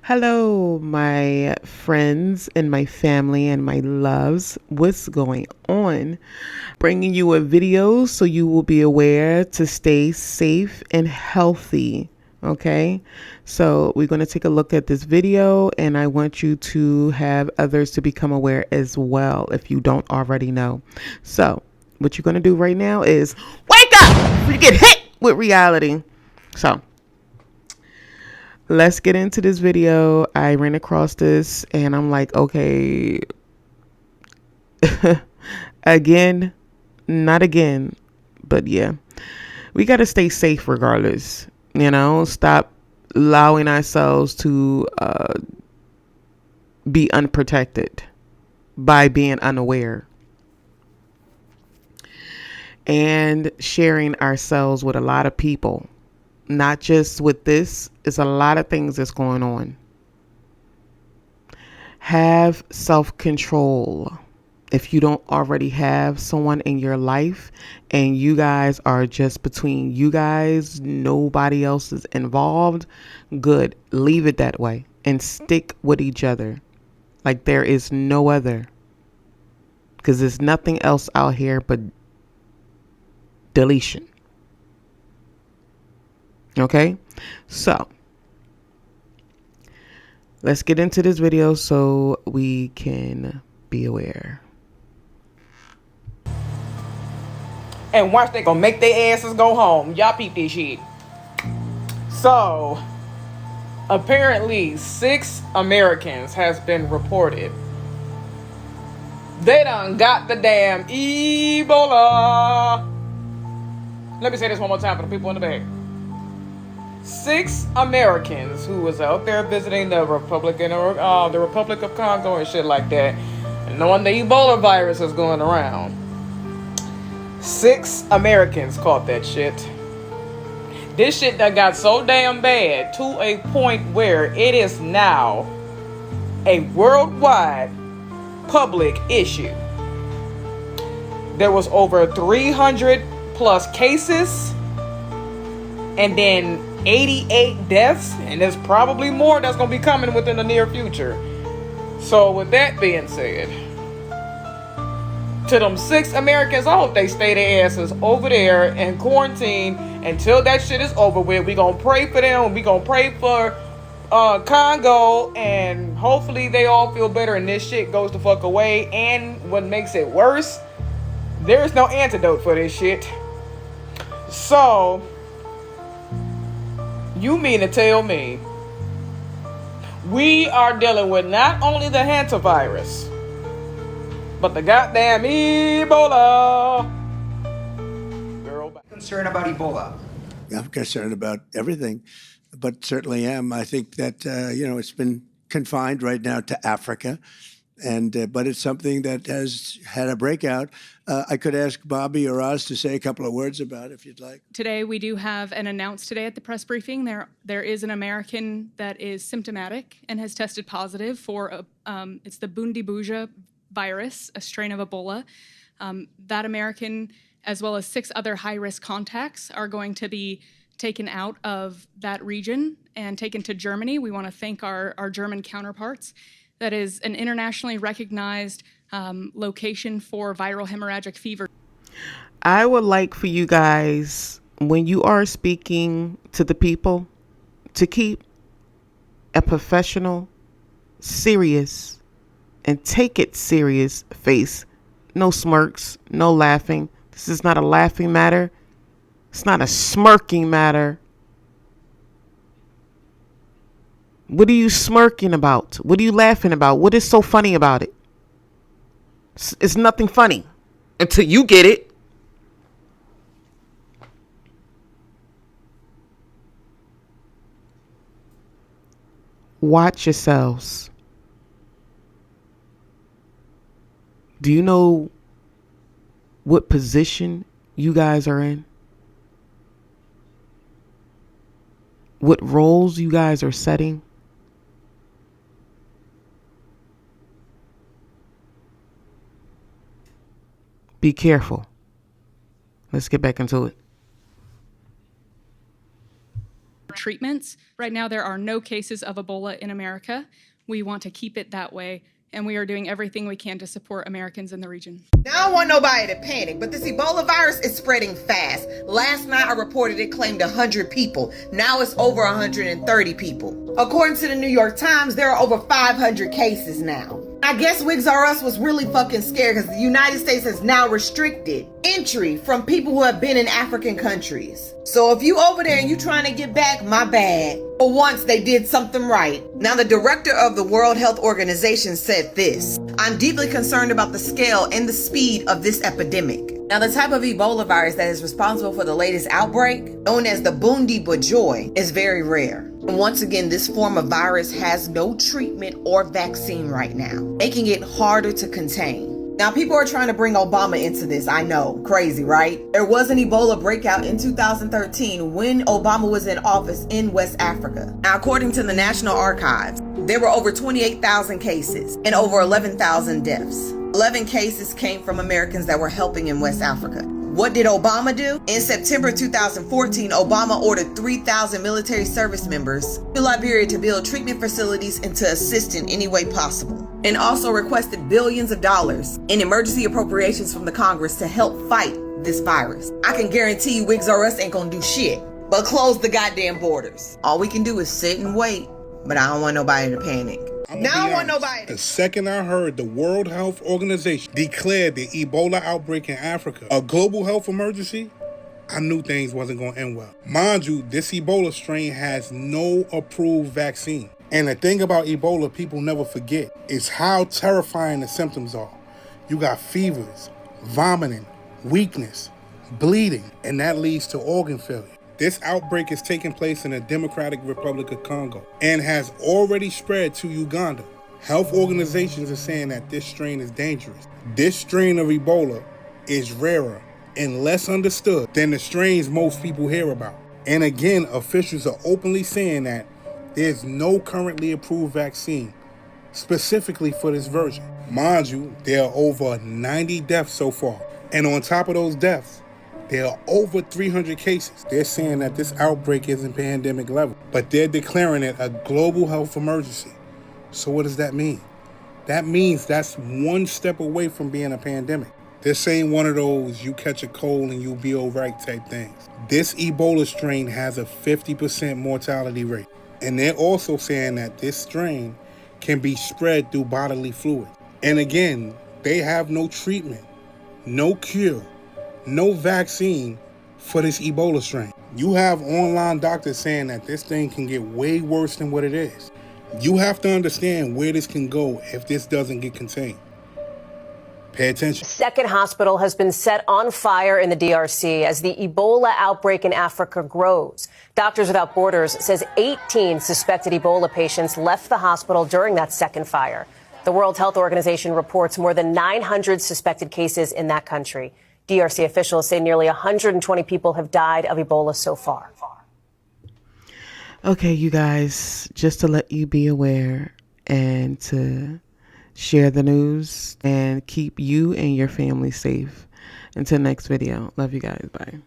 Hello, my friends and my family and my loves. What's going on? Bringing you a video so you will be aware to stay safe and healthy. Okay, so we're going to take a look at this video, and I want you to have others to become aware as well if you don't already know. So, what you're going to do right now is wake up before you get hit with reality. So, let's get into this video. I ran across this and I'm like, okay, again, not again, but yeah, we got to stay safe regardless. Stop allowing ourselves to be unprotected by being unaware and sharing ourselves with a lot of people. Not just with this, it's a lot of things that's going on. Have self-control. If you don't already have someone in your life and you guys are just between you guys, nobody else is involved, good. Leave it that way and stick with each other like there is no other. Because there's nothing else out here but deletion. Okay? So, let's get into this video so we can be aware. And watch, they gonna make their asses go home. Y'all peep this shit. So, apparently 6 Americans has been reported. They done got the damn Ebola. Let me say this one more time for the people in the back. 6 Americans who was out there visiting the Republic of Congo and shit like that, and knowing the Ebola virus is going around. 6 Americans caught that shit. This shit that got so damn bad to a point where it is now a worldwide public issue. There was over 300 plus cases and then 88 deaths, and there's probably more that's going to be coming within the near future. So with that being said, to them 6 Americans, I hope they stay their asses over there in quarantine until that shit is over with. We gonna pray for them. We gonna pray for Congo, and hopefully they all feel better and this shit goes the fuck away. And what makes it worse, there's no antidote for this shit. So, you mean to tell me we are dealing with not only the hantavirus, but the goddamn Ebola. Girl, Concerned about Ebola? I'm concerned about everything, but certainly am. I think that, it's been confined right now to Africa, but it's something that has had a breakout. I could ask Bobby or Oz to say a couple of words about it, if you'd like. Today, we do have an announced today at the press briefing. There is an American that is symptomatic and has tested positive for, it's the Bundibuja virus, a strain of Ebola. That American, as well as 6 other high-risk contacts, are going to be taken out of that region and taken to Germany. We want to thank our German counterparts. That is an internationally recognized location for viral hemorrhagic fever. I would like for you guys, when you are speaking to the people, to keep a professional, serious, and take it serious face. No smirks, no laughing. This is not a laughing matter. It's not a smirking matter. What are you smirking about? What are you laughing about? What is so funny about it? It's nothing funny until you get it. Watch yourselves. Do you know what position you guys are in? What roles you guys are setting? Be careful. Let's get back into it. treatments. Right now, there are no cases of Ebola in America. We want to keep it that way, and we are doing everything we can to support Americans in the region. Now, I don't want nobody to panic, but this Ebola virus is spreading fast. Last night, I reported it claimed 100 people. Now it's over 130 people. According to the New York Times, there are over 500 cases now. I guess Wigs R Us was really fucking scared because the United States has now restricted entry from people who have been in African countries. So if you over there and you trying to get back, my bad. For once, they did something right. Now, the director of the World Health Organization said this: "I'm deeply concerned about the scale and the speed of this epidemic." Now, the type of Ebola virus that is responsible for the latest outbreak, known as the Bundi Bujoy, is very rare. And once again, this form of virus has no treatment or vaccine right now, making it harder to contain. Now, people are trying to bring Obama into this. I know, crazy, right? There was an Ebola breakout in 2013 when Obama was in office in West Africa. Now, according to the National Archives, there were over 28,000 cases and over 11,000 deaths. 11 cases came from Americans that were helping in West Africa. What did Obama do? In September 2014, Obama ordered 3,000 military service members to Liberia to build treatment facilities and to assist in any way possible, and also requested billions of dollars in emergency appropriations from the Congress to help fight this virus. I can guarantee you Wigs R Us ain't gonna do shit but close the goddamn borders. All we can do is sit and wait, but I don't want nobody to panic. Now I want nobody. The second I heard the World Health Organization declared the Ebola outbreak in Africa a global health emergency, I knew things wasn't going to end well. Mind you, this Ebola strain has no approved vaccine. And the thing about Ebola people never forget is how terrifying the symptoms are. You got fevers, vomiting, weakness, bleeding, and that leads to organ failure. This outbreak is taking place in the Democratic Republic of Congo and has already spread to Uganda. Health organizations are saying that this strain is dangerous. This strain of Ebola is rarer and less understood than the strains most people hear about. And again, officials are openly saying that there's no currently approved vaccine specifically for this version. Mind you, there are over 90 deaths so far. And on top of those deaths, there are over 300 cases. They're saying that this outbreak isn't pandemic level, but they're declaring it a global health emergency. So what does that mean? That means that's one step away from being a pandemic. This ain't one of those you catch a cold and you'll be all right type things. This Ebola strain has a 50% mortality rate. And they're also saying that this strain can be spread through bodily fluid. And again, they have no treatment, no cure, no vaccine for this Ebola strain. You have online doctors saying that this thing can get way worse than what it is. You have to understand where this can go if this doesn't get contained. Pay attention. A second hospital has been set on fire in the DRC as the Ebola outbreak in Africa grows. Doctors Without Borders says 18 suspected Ebola patients left the hospital during that second fire. The World Health Organization reports more than 900 suspected cases in that country. DRC officials say nearly 120 people have died of Ebola so far. Okay, you guys, just to let you be aware and to share the news and keep you and your family safe. Until next video. Love you guys. Bye.